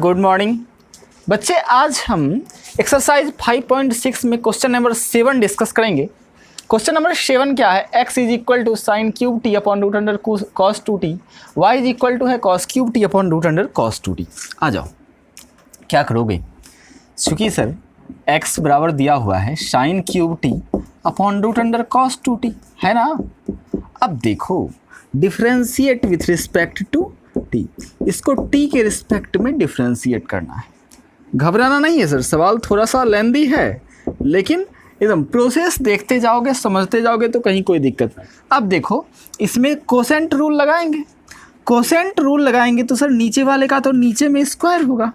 Good morning बच्चे। आज हम एक्सरसाइज 5.6 में क्वेश्चन नंबर 7 डिस्कस करेंगे। क्वेश्चन नंबर 7 क्या है? x is equal to sine cube t upon root under cos 2t, y is equal to है cos cube t upon root under cos 2t। आ जाओ, क्या करोगे? चूँकि सर x बराबर दिया हुआ है sine cube t upon root under cos 2t, है ना। अब देखो, differentiate with respect to t, इसको टी के रिस्पेक्ट में डिफ्रेंशिएट करना है। घबराना नहीं है सर, सवाल थोड़ा सा लेंदी है, लेकिन एकदम प्रोसेस देखते जाओगे, समझते जाओगे तो कहीं कोई दिक्कत। अब देखो, इसमें कोसेंट रूल लगाएंगे। कोसेंट रूल लगाएंगे तो सर नीचे वाले का तो नीचे में स्क्वायर होगा,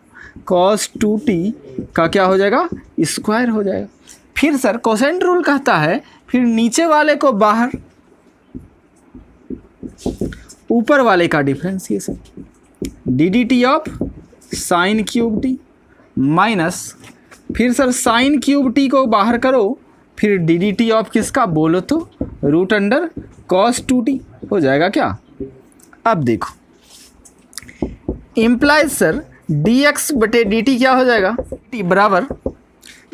cos 2t का क्या हो जाएगा? स्क्वायर हो जाएगा। फिर सर कोसेंट रूल कहता है फिर नीचे वाले को बाहर, ऊपर वाले का differentiation, D D T of sine cube T minus, फिर सर साइन क्यूब टी को बाहर करो, फिर डी डी टी ऑफ किसका बोलो तो रूट अंडर कॉस 2t हो जाएगा क्या? अब देखो, इम्प्लाइज सर डी एक्स बटे डी टी क्या हो जाएगा? टी बराबर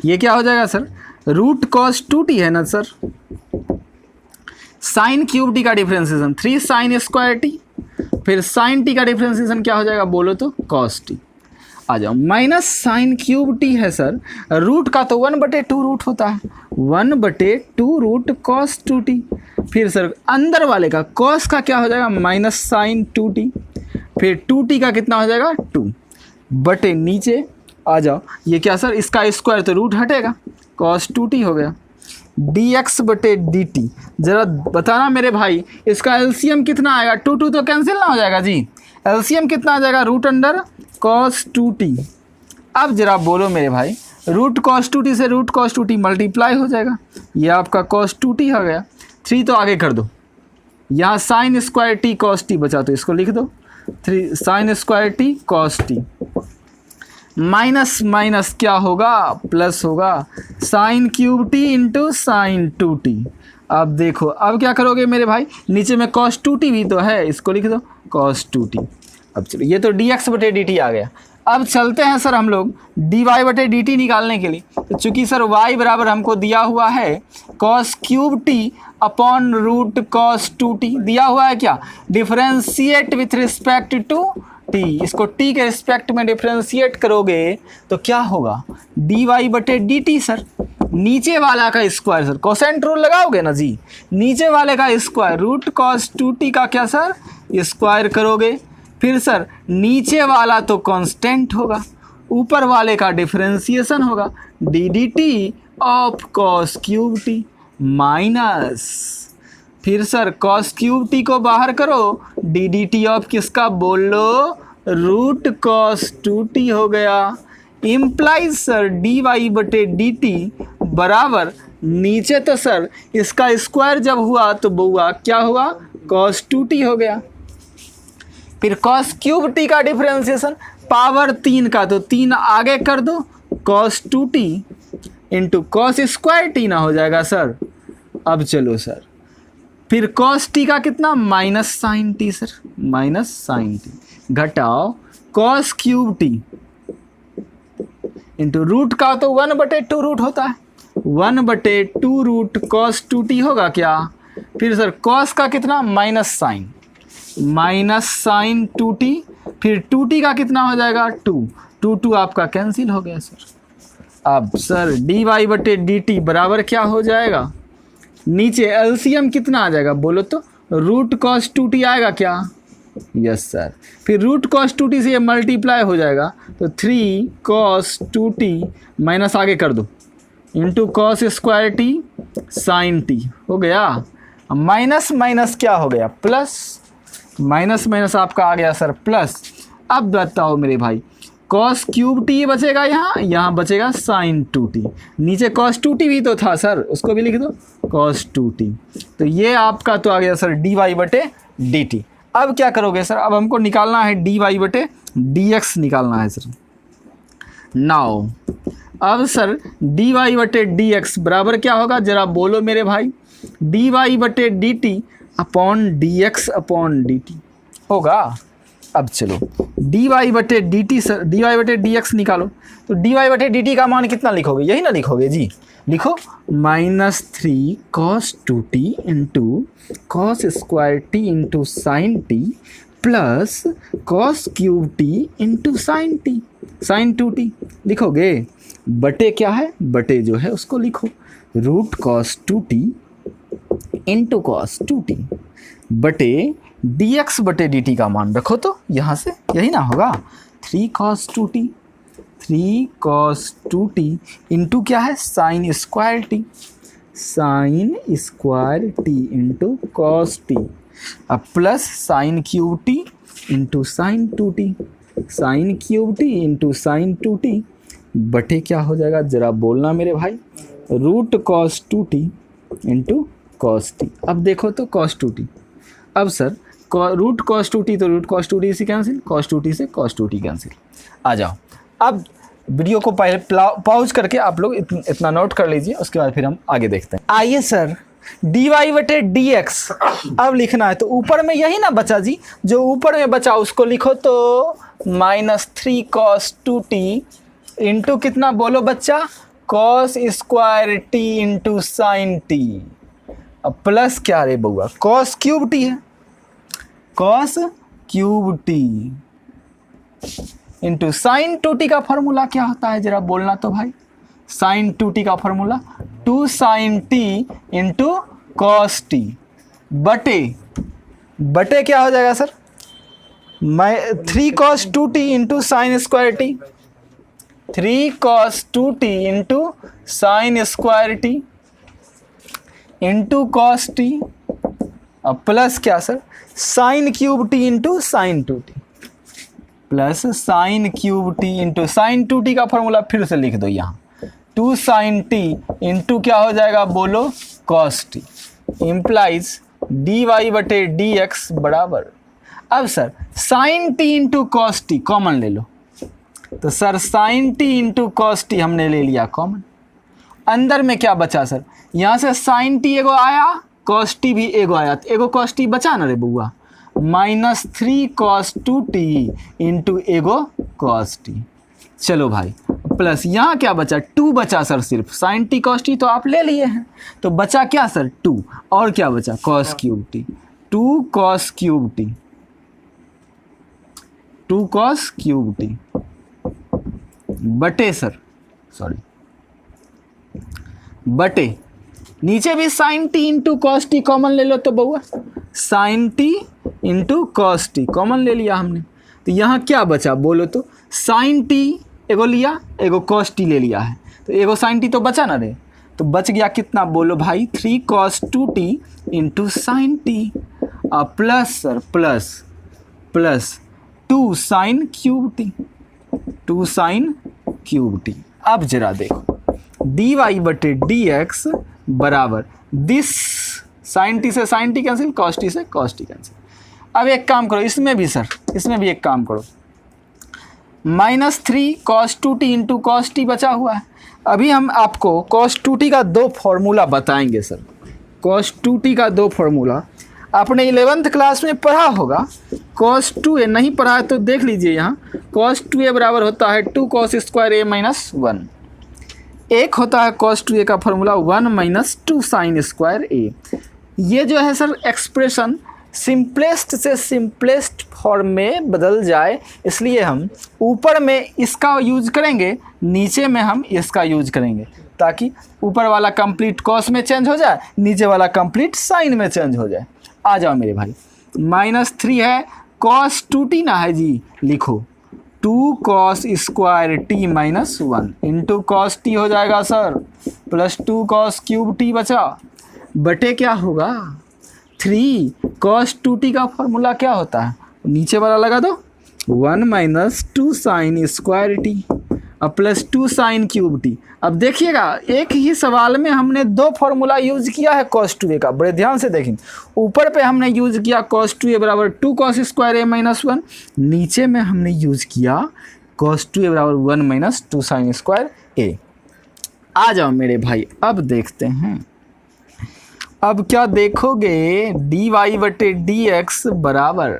ये क्या हो जाएगा सर? रूट कॉस 2t है ना सर। साइन क्यूब टी का डिफ्रेंशिएशन 3 साइन स्क्वायर टी, फिर साइन टी का डिफ्रेंशिएशन क्या हो जाएगा बोलो तो कॉस टी। आ जाओ, माइनस साइन क्यूब टी है सर, रूट का तो 1/2 रूट होता है, 1/2 रूट कॉस 2t। फिर सर अंदर वाले का कॉस का क्या हो जाएगा? माइनस साइन 2t, फिर 2t का कितना हो जाएगा? 2 बटे नीचे आ जाओ, ये क्या सर? इसका स्क्वायर तो रूट हटेगा, कॉस 2t हो गया। dx बटे dt, ज़रा बताना मेरे भाई, इसका एलसीएम कितना आएगा? 2 तो कैंसिल ना हो जाएगा जी, एलसीएम कितना आ जाएगा? Root under cos 2t। अब ज़रा बोलो मेरे भाई, रूट कॉस 2t से रूट कॉस 2t मल्टीप्लाई हो जाएगा, ये आपका कॉस 2t हो गया। 3 तो आगे कर दो, यहाँ sign square T cos T बचा तो इसको लिख दो, 3 sign square T cos T, minus minus क्या होगा? प्लस होगा, sign cube t into sine 2t। अब देखो, अब क्या करोगे मेरे भाई? नीचे में cos 2t भी तो है, इसको लिख दो cos 2t। अब चलो, ये तो dx बटे dt आ गया। अब चलते हैं सर हम लोग dy बटे dt निकालने के लिए। तो चूँकि सर y बराबर हमको दिया हुआ है cos cube t upon root cos 2t दिया हुआ है क्या? Differentiate with respect to t, इसको टी के रिस्पेक्ट में डिफ्रेंशिएट करोगे तो क्या होगा? डी वाई बटे डी टी सर, नीचे वाला का स्क्वायर सर, कोसेंट रूल लगाओगे ना जी, नीचे वाले का स्क्वायर रूट कॉस 2t का क्या सर? स्क्वायर करोगे, फिर सर नीचे वाला तो कांस्टेंट होगा, ऊपर वाले का डिफ्रेंशिएशन होगा, D D T of cos cube T minus, फिर सर कॉस क्यूब टी को बाहर करो, डी डी टी ऑफ किसका बोल लो? रूट कॉस 2t हो गया। इम्प्लाइज सर डी वाई बटे डी टी बराबर, नीचे तो सर इसका स्क्वायर जब हुआ तो बुआ क्या हुआ? कॉस 2t हो गया। फिर कॉस क्यूब टी का डिफ्रेंशिएशन पावर 3 का तो 3 आगे कर दो, cos 2t into cos square T ना हो जाएगा सर। अब चलो सर, फिर cos t का कितना? Minus sine t sir, minus sine t घटाओ cos cube t into root का तो 1/2 रूट होता है, 1/2 रूट cos 2t होगा क्या? फिर सर cos का कितना? माइनस साइन 2t, फिर 2t का कितना हो जाएगा? 2 आपका कैंसिल हो गया सर। अब सर डी वाई बटे डी टी बराबर क्या हो जाएगा? नीचे एलसीएम कितना आ जाएगा बोलो तो? रूट कॉस 2t आएगा क्या? Yes sir. फिर रूट कॉस 2t से ये मल्टीप्लाई हो जाएगा तो 3 cos 2t माइनस आगे कर दो into cos square t sine t हो गया। माइनस माइनस क्या हो गया? प्लस, माइनस माइनस आपका आ गया सर प्लस। अब बताओ मेरे भाई, cos क्यूब टी बचेगा, यहाँ बचेगा साइन 2t, नीचे cos 2t भी तो था सर, उसको भी लिख दो cos 2t। तो ये आपका तो आ गया सर डी वाई बटे डी टी। अब क्या करोगे सर? अब हमको निकालना है डी वाई बटे डी एक्स निकालना है सर। नाउ अब सर डी वाई बटे डी एक्स बराबर क्या होगा? ज़रा बोलो मेरे भाई, डी वाई बटे d t upon d x upon d t होगा। अब चलो डी वाई बटे d t sir, d y बटे डी एक्स निकालो। तो डी वाई बटे डी टी का मान कितना लिखोगे, यही ना लिखोगे जी। लिखो -3 cos 2t into cos square t into sine t plus cos cube t into sine t sine 2t लिखोगे। बटे क्या है, बटे जो है उसको लिखो root cos 2t into cos 2t बटे dx बटे dt का मान रखो। तो यहाँ से यही ना होगा 3 cos 2t, 3 cos 2t into क्या है sine square t, sine square t into cos t, अब plus sine cube t into sine 2t, sine cube t into sine 2t बटे क्या हो जाएगा जरा बोलना मेरे भाई, root cos 2t into cos t. अब देखो तो कॉस 2t, अब सर रूट कॉस 2t तो रूट कॉस 2t से कैंसिल, कॉस 2t से कॉस 2t कैंसिल। आ जाओ अब वीडियो को पहले पॉज करके आप लोग इतना नोट कर लीजिए, उसके बाद फिर हम आगे देखते हैं। आइए सर डी वाई बटे डी एक्स अब लिखना है। तो ऊपर में यही ना बचा जी, जो ऊपर में बचा उसको लिखो तो -3 cos 2t इंटू कितना बोलो बच्चा, cos square t into sine T, अब प्लस क्या रे बउआ कॉस क्यूब टी है, cos cube t into sine 2t का फॉर्मूला क्या होता है जरा बोलना तो भाई, साइन 2t का formula 2 sine t into cos t बटे बटे क्या हो जाएगा sir 3 cos 2t into sine square t, 3 cos 2t into sine square t into cos t, अब प्लस क्या sir sine cube t into sine 2t plus sine cube t into sine 2t का formula फिर से लिख दो यहाँ 2 sine t into क्या हो जाएगा बोलो cos t implies d y बटे डी एक्स बराबर। अब sir sine t into cos t common ले लो, तो sir sine t into cos t हमने ले लिया कॉमन। अंदर में क्या बचा सर, यहाँ से साइन टी एगो आया, कॉस टी भी एगो आया, तो एगो कॉस टी बचा ना रे बुआ, -3 cos 2t इंटू एगो कॉस टी। चलो भाई प्लस यहाँ क्या बचा 2 बचा सर, सिर्फ साइन टी कॉस टी तो आप ले लिए हैं, तो बचा क्या सर 2, और क्या बचा cos cube t, 2 cos cube t, 2 cos cube t बटे सर सॉरी बटे नीचे भी sine t into cos t common ले लो तो बउआ, sine t into cos t common ले लिया हमने, तो यहाँ क्या बचा बोलो तो साइन टी एगो लिया, एगो कॉस टी ले लिया है, तो एगो साइन टी तो बचा ना रे, तो बच गया कितना बोलो भाई 3 cos 2t into sine t, plus sir plus 2 sine cube t, 2 sine cube t. अब जरा देखो डी वाई बटे डी एक्स बराबर दिस साइन टी से sine t cancel, cos t से कॉस टी कैंसिल। अब एक काम करो इसमें भी सर, इसमें भी एक काम करो -3 cos 2t into cos T बचा हुआ है। अभी हम आपको cos 2t का 2 फॉर्मूला बताएंगे सर, cos 2t का 2 फॉर्मूला आपने 11th क्लास में पढ़ा होगा। cos 2a नहीं पढ़ा है तो देख लीजिए यहाँ, cos 2a बराबर होता है 2 cos स्क्वायर a माइनस 1, एक होता है cos 2a का formula 1 minus 2 sine square a। ये जो है सर एक्सप्रेशन सिंपलेस्ट से सिंपलेस्ट फॉर्म में बदल जाए, इसलिए हम ऊपर में इसका यूज करेंगे, नीचे में हम इसका यूज करेंगे, ताकि ऊपर वाला कंप्लीट कॉस में चेंज हो जाए, नीचे वाला कंप्लीट साइन में चेंज हो जाए। आ जाओ मेरे भाई, -3 है cos 2t ना है जी, लिखो 2 cos square T minus 1 into cos T हो जाएगा sir, plus 2 cos cube T बचा बटे क्या होगा 3 cos 2t का फॉर्मूला क्या होता है, नीचे वाला लगा दो 1 माइनस 2 साइन स्क्वायर टी अब प्लस 2 साइन क्यूब टी। अब देखिएगा एक ही सवाल में हमने 2 फॉर्मूला यूज किया है cos 2a का, बड़े ध्यान से देखें। ऊपर पे हमने यूज किया cos 2a बराबर 2 cos स्क्वायर a माइनस 1, नीचे में हमने यूज किया cos 2a बराबर 1 माइनस 2 साइन स्क्वायर a। आ जाओ मेरे भाई अब देखते हैं, अब क्या देखोगे डी वाई बटे डी एक्स बराबर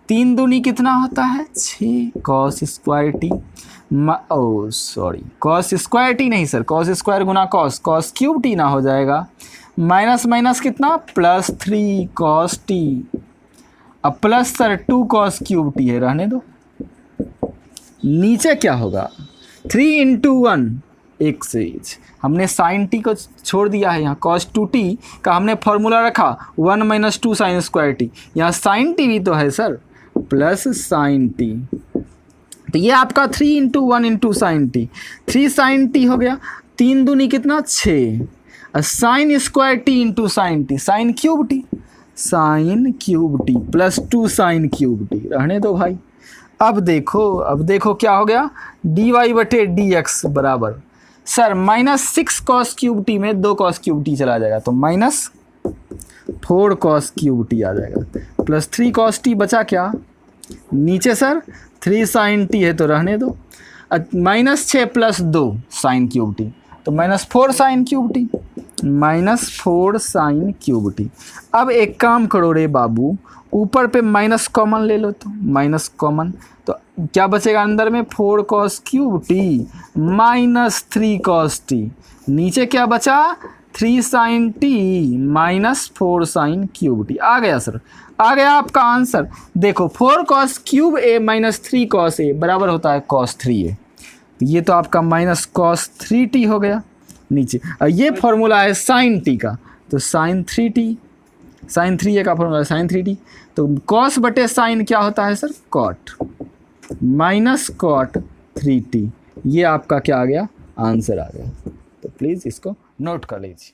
3 दूनी कितना होता है 6 cos square T, cos square T नहीं सर, कॉस स्क्वायर गुना कॉस, कॉस क्यूब टी ना हो जाएगा, माइनस माइनस कितना +3 कॉस टी, अब plus sir 2 cos cube T है, रहने दो। नीचे क्या होगा 3 × 1 एक्स, हमने साइन टी को छोड़ दिया है, यहाँ कॉस 2t का हमने फॉर्मूला रखा 1 - 2 साइन स्क्वायर टी, यहाँ साइन टी भी तो है सर प्लस साइन टी, तो ये आपका 3 × 1 × साइन टी, 3 साइन टी हो गया, 3 दूनी कितना 6, sign square t into sine t, sign cube T, sign cube T plus 2 sine cube T, रहने दो भाई। अब देखो क्या हो गया dy/dx बराबर सर -6 कॉस क्यूब टी में 2 कॉस क्यूब टी चला जाएगा तो -4 कॉस क्यूब टी आ जाएगा, प्लस 3 कॉस टी बचा क्या नीचे सर 3 साइन टी है तो रहने दो, -6 + 2 साइन क्यूब टी तो -4 sine cube T, -4 sine cube t. अब एक काम करो रे बाबू, ऊपर पे माइनस कॉमन ले लो, तो माइनस कॉमन तो क्या बचेगा अंदर में 4 cos cube t -3 cos t, नीचे क्या बचा 3 sine t -4 sine cube t. आ गया सर, आ गया आपका आंसर। देखो 4 cos cube a -3 cos a बराबर होता है cos 3a, ये तो आपका -cos 3t हो गया नीचे। ये फॉर्मूला है साइन टी का, तो साइन 3t, साइन 3a का फॉर्मूला है साइन 3t, तो cos बटे साइन क्या होता है सर cot, -cot 3t, ये आपका क्या आ गया आंसर आ गया। तो प्लीज़ इसको नोट कर लीजिए।